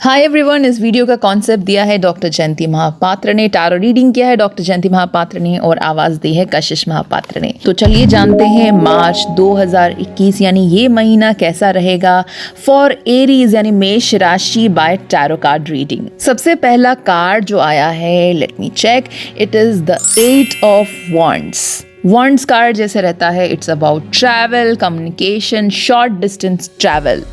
Hi everyone, इस video का concept दिया है डॉक्टर जयंती महापात्र ने, टारो रीडिंग किया है डॉक्टर जयंती महापात्र ने और आवाज़ दी है कशिश महापात्र ने। तो चलिए जानते हैं मार्च 2021 यानी ये महीना कैसा रहेगा फॉर एरीज यानी मेष राशि बाय टारो कार्ड रीडिंग। सबसे पहला कार्ड जो आया है, let me check, it is the 8 of wands. Wands card जैसे रहता है, it's about travel, communication, short distance travel.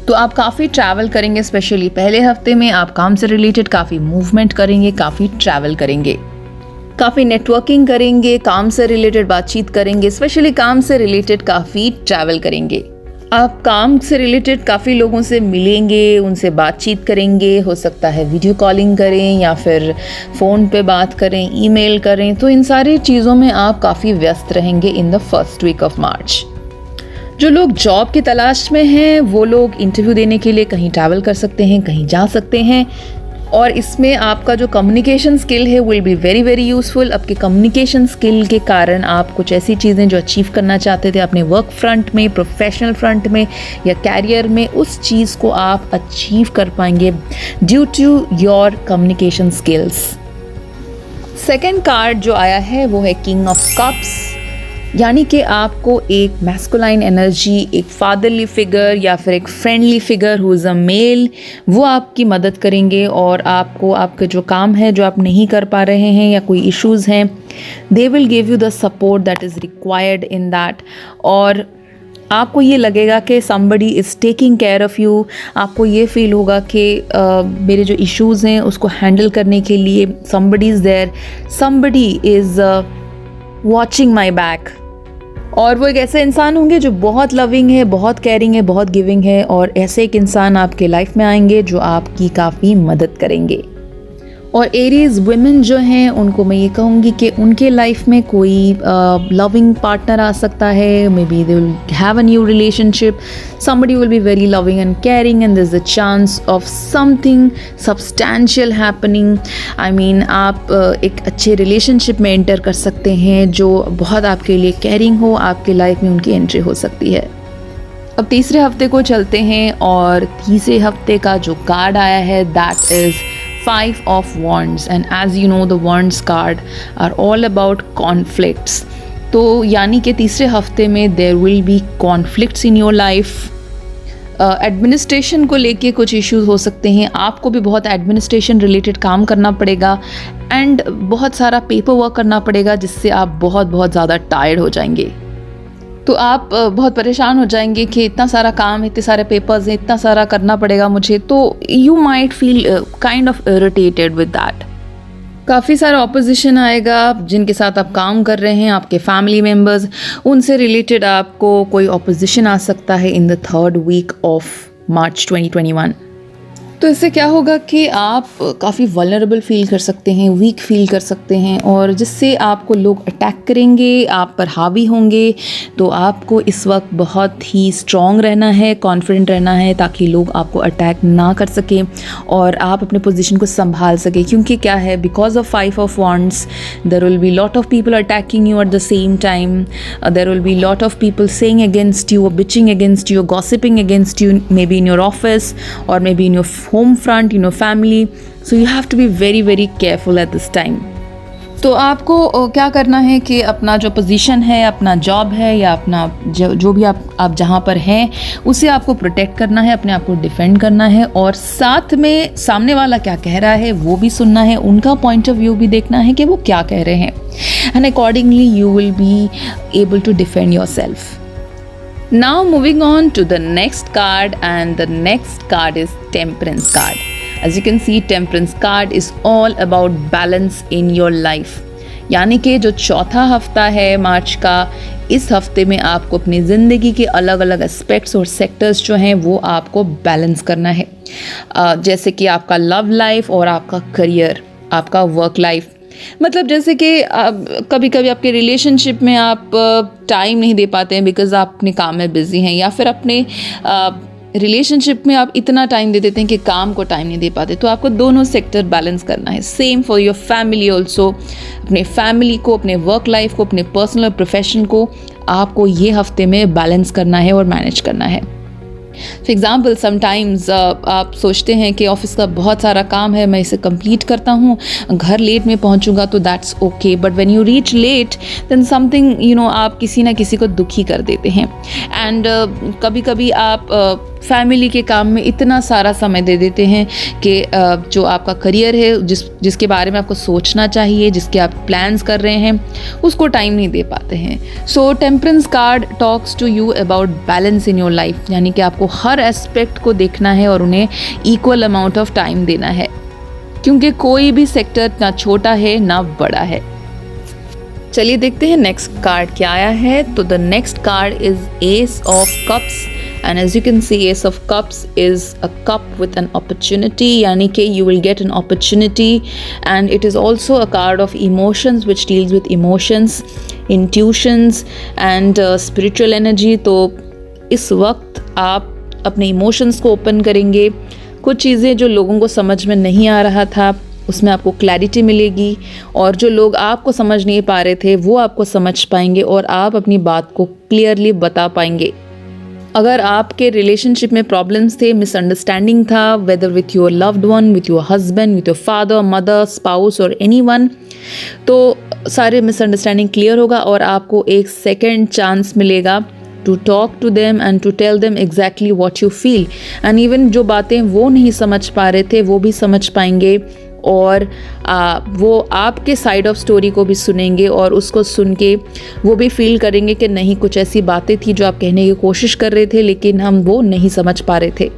तो आप काफ़ी ट्रैवल करेंगे, स्पेशली पहले हफ्ते में आप काम से रिलेटेड काफ़ी मूवमेंट करेंगे, काफ़ी ट्रैवल करेंगे, काफ़ी नेटवर्किंग करेंगे, काम से रिलेटेड बातचीत करेंगे, स्पेशली काम से रिलेटेड काफ़ी ट्रैवल करेंगे। आप काम से रिलेटेड काफ़ी लोगों से मिलेंगे, उनसे बातचीत करेंगे, हो सकता है वीडियो कॉलिंग करें या फिर फ़ोन पे बात करें, ईमेल करें। तो इन सारी चीज़ों में आप काफ़ी व्यस्त रहेंगे in the first week of March. जो लोग जॉब की तलाश में हैं वो लोग इंटरव्यू देने के लिए कहीं ट्रैवल कर सकते हैं, कहीं जा सकते हैं। और इसमें आपका जो कम्युनिकेशन स्किल है will be very very useful. आपके कम्युनिकेशन स्किल के कारण आप कुछ ऐसी चीज़ें जो अचीव करना चाहते थे अपने वर्क फ्रंट में, प्रोफेशनल फ्रंट में या कैरियर में, उस चीज़ को आप अचीव कर पाएंगे due to your communication skills. Second card जो आया है वो है किंग ऑफ कप्स, यानी कि आपको एक मैस्कुलाइन एनर्जी, एक फादरली फिगर या फिर एक friendly figure who is a male, वो आपकी मदद करेंगे और आपको आपके जो काम है जो आप नहीं कर पा रहे हैं या कोई इश्यूज़ हैं, they will give you the support that is required in that. और आपको ये लगेगा कि somebody is taking care of you. आपको ये फील होगा कि मेरे जो इश्यूज़ हैं उसको हैंडल करने के लिए somebody is there, somebody is watching my back. और वो एक ऐसे इंसान होंगे जो बहुत लविंग है, बहुत केयरिंग है, बहुत गिविंग है, और ऐसे एक इंसान आपके लाइफ में आएंगे जो आपकी काफ़ी मदद करेंगे। और एरीज वुमेन जो हैं उनको मैं ये कहूँगी कि उनके लाइफ में कोई लविंग पार्टनर आ सकता है। May be they will have a new relationship, somebody will be very loving and caring and there's a chance of something substantial happening. I mean आप एक अच्छे रिलेशनशिप में एंटर कर सकते हैं जो बहुत आपके लिए केयरिंग हो, आपके लाइफ में उनकी एंट्री हो सकती है। अब तीसरे हफ्ते को चलते हैं और तीसरे हफ्ते का जो कार्ड आया है that is 5 of Wands, and as you know the Wands card are all about conflicts. तो यानी कि तीसरे हफ्ते में there will be conflicts in your life. Administration को लेके कुछ इश्यूज हो सकते हैं, आपको भी बहुत एडमिनिस्ट्रेशन रिलेटेड काम करना पड़ेगा एंड बहुत सारा पेपर वर्क करना पड़ेगा जिससे आप बहुत ज़्यादा टायर्ड हो जाएंगे। तो आप बहुत परेशान हो जाएंगे कि इतना सारा काम, इतने सारे पेपर्स हैं, इतना सारा करना पड़ेगा मुझे। तो you might feel kind of irritated with that. काफ़ी सारा ऑपोजिशन आएगा जिनके साथ आप काम कर रहे हैं, आपके फैमिली मेम्बर्स, उनसे रिलेटेड आपको कोई ऑपोजिशन आ सकता है in the third week of March 2021। तो इससे क्या होगा कि आप काफ़ी वल्नरेबल फील कर सकते हैं, वीक फील कर सकते हैं, और जिससे आपको लोग अटैक करेंगे, आप पर हावी होंगे। तो आपको इस वक्त बहुत ही स्ट्रॉन्ग रहना है, कॉन्फिडेंट रहना है, ताकि लोग आपको अटैक ना कर सकें और आप अपने पोजीशन को संभाल सकें। क्योंकि क्या है, because of 5 of Wands there will be lot of people attacking you at the same time, there will be lot of people saying against you, bitching against you, gossiping against you, maybe in your office or maybe in your home front, in your family. So you have to be very very careful at this time. तो आपको क्या करना है कि अपना जो position है, अपना जॉब है या अपना जो भी आप जहाँ पर हैं उसे आपको प्रोटेक्ट करना है, अपने आप को डिफेंड करना है, और साथ में सामने वाला क्या कह रहा है वो भी सुनना है, उनका पॉइंट ऑफ व्यू भी देखना है कि वो क्या कह रहे हैं, and accordingly you will be able to defend your self. Now moving on to the next card, and the next card is Temperance card. As you can see, Temperance card is all about balance in your life. यानी कि जो चौथा हफ्ता है मार्च का, इस हफ्ते में आपको अपनी ज़िंदगी के अलग अलग एस्पेक्ट्स और सेक्टर्स जो हैं वो आपको बैलेंस करना है। जैसे कि आपका लव लाइफ और आपका करियर, आपका वर्क लाइफ। मतलब जैसे कि कभी कभी आपके रिलेशनशिप में आप टाइम नहीं दे पाते हैं बिकॉज़ आप अपने काम में बिज़ी हैं, या फिर अपने रिलेशनशिप में आप इतना टाइम दे देते हैं कि काम को टाइम नहीं दे पाते। तो आपको दोनों सेक्टर बैलेंस करना है। Same for your family also, अपने फैमिली को, अपने वर्क लाइफ को, अपने पर्सनल और प्रोफेशन को आपको ये हफ्ते में बैलेंस करना है और मैनेज करना है। फॉर एग्ज़ाम्पल समटाइम्स आप सोचते हैं कि ऑफिस का बहुत सारा काम है, मैं इसे कंप्लीट करता हूँ, घर लेट में पहुँचूँगा तो that's okay, but when you reach late then something आप किसी ना किसी को दुखी कर देते हैं। एंड कभी कभी आप फैमिली के काम में इतना सारा समय दे देते हैं कि जो आपका करियर है, जिसके बारे में आपको सोचना चाहिए, जिसके आप प्लान्स कर रहे हैं, उसको टाइम नहीं दे पाते हैं। So temperance card talks to you about balance in your life, यानी कि आपको हर एस्पेक्ट को देखना है और उन्हें इक्वल अमाउंट ऑफ टाइम देना है, क्योंकि कोई भी सेक्टर ना छोटा है ना बड़ा है। चलिए देखते हैं नेक्स्ट कार्ड क्या आया है। तो the next card is S of cups, and as you can see ace of cups is a cup with an opportunity, yani ke you will get an opportunity, and it is also a card of emotions which deals with emotions, intuitions and spiritual energy। तो इस वक्त आप अपने emotions को open करेंगे, कुछ चीज़ें जो लोगों को समझ में नहीं आ रहा था उसमें आपको क्लैरिटी मिलेगी, और जो लोग आपको समझ नहीं पा रहे थे वो आपको समझ पाएंगे और आप अपनी बात को क्लियरली बता पाएंगे। अगर आपके रिलेशनशिप में प्रॉब्लम्स थे, मिसअंडरस्टैंडिंग था, whether with your loved one, with your husband, with your father, mother, spouse और एनीवन, तो सारे मिसअंडरस्टैंडिंग क्लियर होगा और आपको एक सेकेंड चांस मिलेगा to talk to them and to tell them exactly what you feel. And even जो बातें वो नहीं समझ पा रहे थे वो भी समझ पाएंगे, और वो आपके साइड ऑफ स्टोरी को भी सुनेंगे और उसको सुन के वो भी फील करेंगे कि नहीं, कुछ ऐसी बातें थी जो आप कहने की कोशिश कर रहे थे लेकिन हम वो नहीं समझ पा रहे थे।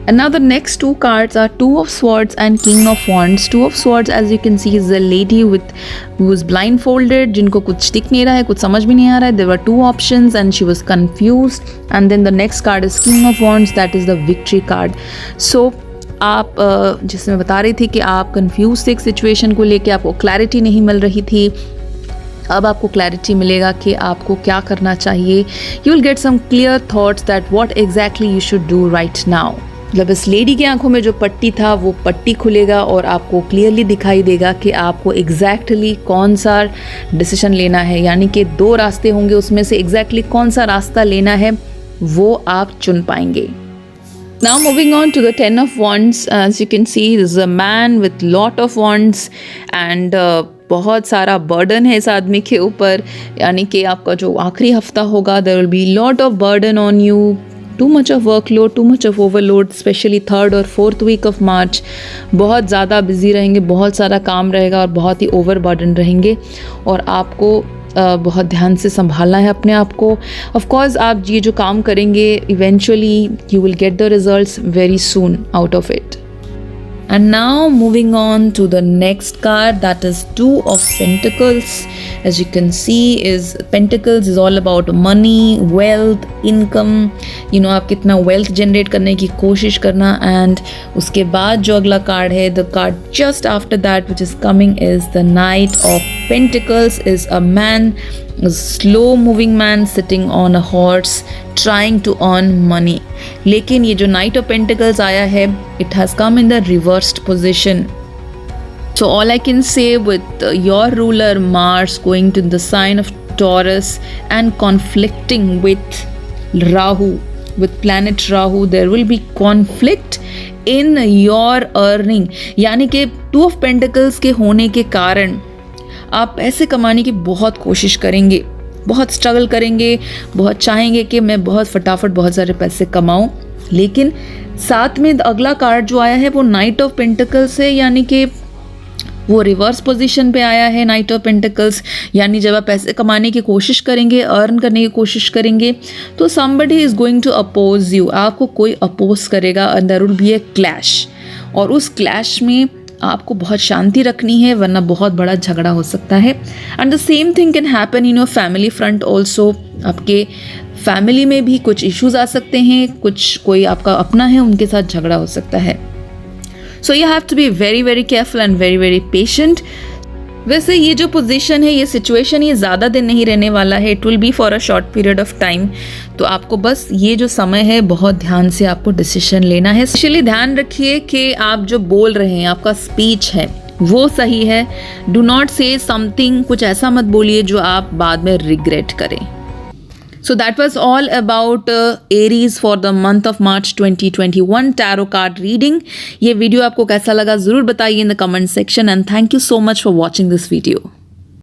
And now the next two cards are Two of Swords and King of Wands. Two of Swords, as you can see, is a lady who is blindfolded, जिनको कुछ दिख नहीं रहा है, कुछ समझ भी नहीं आ रहा है. There were two options and she was confused. And then the next card is King of Wands, that is the victory card. So आप जिसमें बता रही थी कि आप कंफ्यूज थे एक सिचुएशन को लेके, आपको क्लैरिटी नहीं मिल रही थी, अब आपको क्लैरिटी मिलेगा कि आपको क्या करना चाहिए. You will get some clear thoughts that what exactly you should do right now. मतलब इस लेडी की आंखों में जो पट्टी था वो पट्टी खुलेगा और आपको क्लियरली दिखाई देगा कि आपको एग्जैक्टली कौन सा डिसीजन लेना है. यानी कि दो रास्ते होंगे, उसमें से एग्जैक्टली कौन सा रास्ता लेना है वो आप चुन पाएंगे. Now moving on to the Ten of Wands, as you can see this is a man with lot of wands and बहुत सारा बर्डन है इस आदमी के ऊपर. यानी कि आपका जो आखिरी हफ्ता होगा there will be lot of burden on you, too much of workload, too much of overload, especially 3rd और 4th week of March. बहुत ज़्यादा बिजी रहेंगे, बहुत सारा काम रहेगा और बहुत ही ओवर बर्डन रहेंगे और आपको बहुत ध्यान से संभालना है अपने आप को. ऑफ कोर्स आप ये जो काम करेंगे eventually you will get the results very soon out of it. And now moving on to the next card, that is Two of Pentacles. As you can see is Pentacles is all about money, wealth, income. You know, आप कितना wealth generate करने की कोशिश करना. And उसके बाद जो अगला card है, the card just after that which is coming is the Knight of Pentacles, is a man, a slow moving man sitting on a horse trying to earn money. लेकिन ये जो Knight of Pentacles आया है, it has come in the reversed position. So all I can say with your ruler Mars going to the sign of Taurus and conflicting with Rahu, with planet Rahu, there will be conflict in your earning. यानी कि Two of Pentacles के होने के कारण आप पैसे कमाने की बहुत कोशिश करेंगे, बहुत स्ट्रगल करेंगे, बहुत चाहेंगे कि मैं बहुत फटाफट बहुत सारे पैसे कमाऊं. लेकिन साथ में अगला कार्ड जो आया है वो नाइट ऑफ पेंटिकल्स है, यानी कि वो रिवर्स पोजीशन पे आया है नाइट ऑफ पेंटिकल्स. यानी जब आप पैसे कमाने की कोशिश करेंगे, अर्न करने की कोशिश करेंगे, तो somebody is going to oppose you. आपको कोई अपोज करेगा and there will be a clash, और उस क्लैश में आपको बहुत शांति रखनी है वरना बहुत बड़ा झगड़ा हो सकता है. And the same thing can happen in your family front also. आपके फैमिली में भी कुछ इश्यूज आ सकते हैं, कुछ कोई आपका अपना है उनके साथ झगड़ा हो सकता है. So you have to be very very careful and very very patient. वैसे ये जो पोजीशन है, ये सिचुएशन, ये ज़्यादा दिन नहीं रहने वाला है. It will be for a short period of time. तो आपको बस ये जो समय है बहुत ध्यान से आपको डिसीजन लेना है. स्पेशली ध्यान रखिए कि आप जो बोल रहे हैं, आपका स्पीच है वो सही है. डू नॉट से समथिंग, कुछ ऐसा मत बोलिए जो आप बाद में रिग्रेट करें. So that was all about Aries for the month of March 2021 tarot card reading. ये वीडियो आपको कैसा लगा ज़रूर बताइए in the comment section and thank you so much for watching this video.